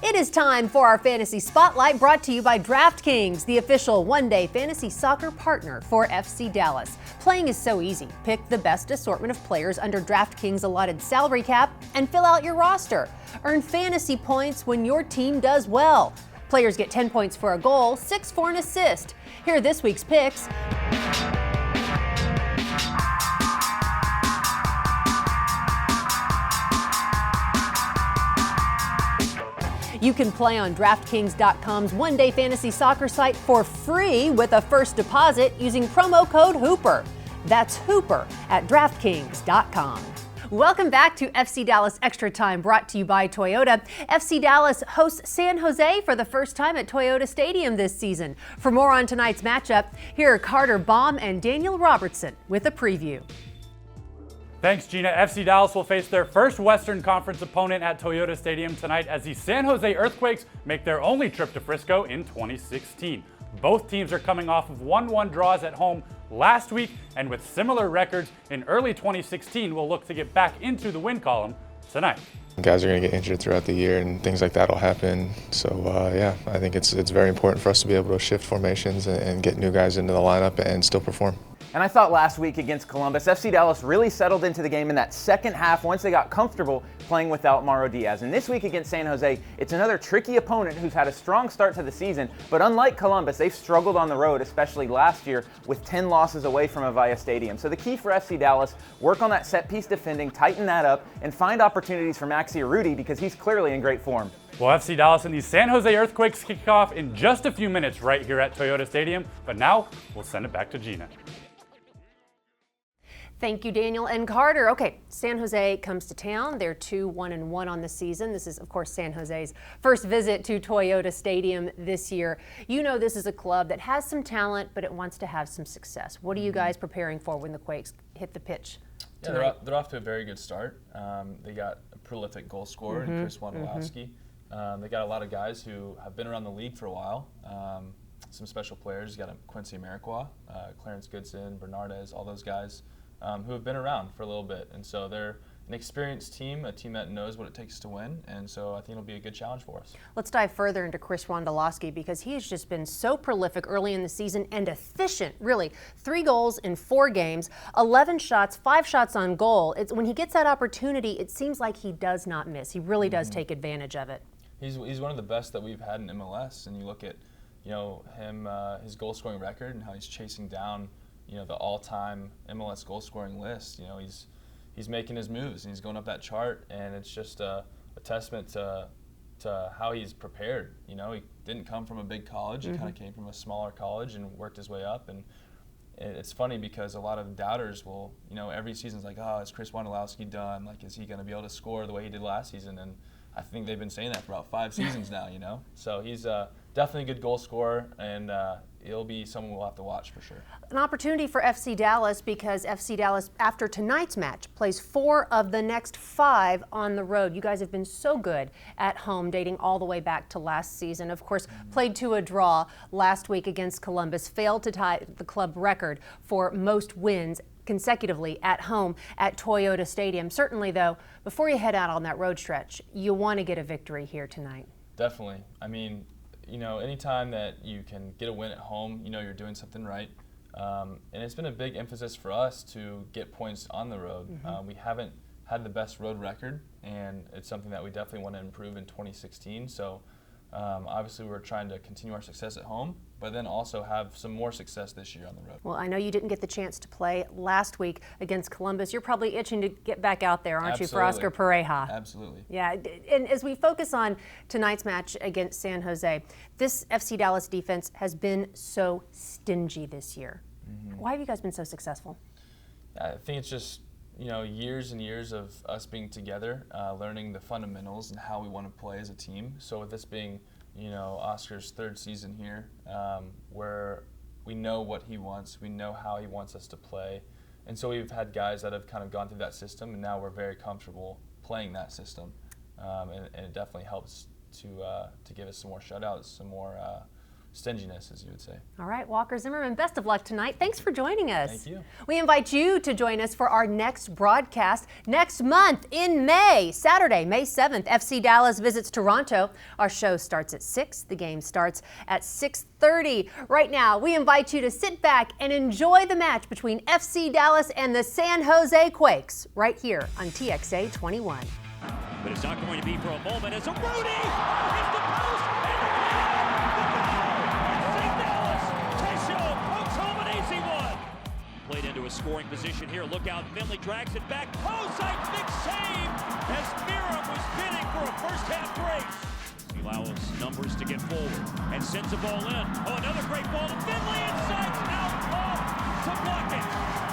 It is time for our Fantasy Spotlight, brought to you by DraftKings, the official one-day fantasy soccer partner for FC Dallas. Playing is so easy. Pick the best assortment of players under DraftKings' allotted salary cap and fill out your roster. Earn fantasy points when your team does well. Players get 10 points for a goal, 6 for an assist. Here are this week's picks. You can play on DraftKings.com's one-day fantasy soccer site for free with a first deposit using promo code Hooper. That's Hooper at DraftKings.com. Welcome back to FC Dallas Extra Time, brought to you by Toyota. FC Dallas hosts San Jose for the first time at Toyota Stadium this season. For more on tonight's matchup, here are Carter Baum and Daniel Robertson with a preview. Thanks, Gina. FC Dallas will face their first Western Conference opponent at Toyota Stadium tonight as the San Jose Earthquakes make their only trip to Frisco in 2016. Both teams are coming off of 1-1 draws at home last week, and with similar records in early 2016, will look to get back into the win column tonight. Guys are going to get injured throughout the year, and things like that will happen. So, I think it's very important for us to be able to shift formations and get new guys into the lineup and still perform. And I thought last week against Columbus, FC Dallas really settled into the game in that second half once they got comfortable playing without Mauro Diaz. And this week against San Jose, it's another tricky opponent who's had a strong start to the season, but unlike Columbus, they've struggled on the road, especially last year, with 10 losses away from Avaya Stadium. So the key for FC Dallas, work on that set-piece defending, tighten that up, and find opportunities for Maxi Urruti because he's clearly in great form. Well, FC Dallas and the San Jose Earthquakes kick off in just a few minutes right here at Toyota Stadium, but now we'll send it back to Gina. Thank you, Daniel and Carter. Okay, San Jose comes to town. They're 2-1-1 on the season. This is, of course, San Jose's first visit to Toyota Stadium this year. You know this is a club that has some talent, but it wants to have some success. What are you guys preparing for when the Quakes hit the pitch tonight? They're off to a very good start. They got a prolific goal scorer in Chris Wondolowski. They got a lot of guys who have been around the league for a while. Some special players. You got Quincy Amarikwa, Clarence Goodson, Bernardez, all those guys. Who have been around for a little bit. And so they're an experienced team, a team that knows what it takes to win. And so I think it'll be a good challenge for us. Let's dive further into Chris Wondolowski because he has just been so prolific early in the season and efficient, really. 3 goals in 4 games, 11 shots, 5 shots on goal. When he gets that opportunity, it seems like he does not miss. He really does take advantage of it. He's one of the best that we've had in MLS. And you look at, him, his goal scoring record and how he's chasing down the all-time MLS goal-scoring list. He's making his moves and he's going up that chart, and it's just a testament to how he's prepared. He didn't come from a big college. He kind of came from a smaller college and worked his way up. And it's funny because a lot of doubters will, every season's like, oh, is Chris Wondolowski done? Like, is he going to be able to score the way he did last season? And I think they've been saying that for about 5 seasons now. So he's definitely a good goal scorer, and he'll be someone we'll have to watch for sure. An opportunity for FC Dallas because FC Dallas, after tonight's match, plays 4 of the next 5 on the road. You guys have been so good at home, dating all the way back to last season. Of course, played to a draw last week against Columbus, failed to tie the club record for most wins consecutively at home at Toyota Stadium. Certainly, though, before you head out on that road stretch, you want to get a victory here tonight. Definitely. I mean, anytime that you can get a win at home, you're doing something right. And it's been a big emphasis for us to get points on the road. We haven't had the best road record, and it's something that we definitely want to improve in 2016. So obviously we're trying to continue our success at home, but then also have some more success this year on the road. Well, I know you didn't get the chance to play last week against Columbus. You're probably itching to get back out there, aren't you, for Oscar Pareja? Absolutely. Yeah, and as we focus on tonight's match against San Jose, this FC Dallas defense has been so stingy this year. Why have you guys been so successful? I think it's just years and years of us being together, learning the fundamentals and how we want to play as a team. So with this being Oscar's 3rd season here, where we know what he wants, we know how he wants us to play, and so we've had guys that have kind of gone through that system, and now we're very comfortable playing that system, and it definitely helps to give us some more shutouts, some more stinginess, as you would say. All right, Walker Zimmerman, best of luck tonight. Thanks for joining us. Thank you. We invite you to join us for our next broadcast next month in May. Saturday, May 7th, FC Dallas visits Toronto. Our show starts at 6. The game starts at 6:30. Right now, we invite you to sit back and enjoy the match between FC Dallas and the San Jose Quakes right here on TXA 21. But it's not going to be for a moment as a Rudy hits the post and the St. Dallas. Tesho pokes home an easy one. Played into a scoring position here. Look out, Finley drags it back. Posite big save as Miram was bidding for a first half brace. He allows numbers to get forward and sends the ball in. Oh, another great ball to Finley inside out off to block it.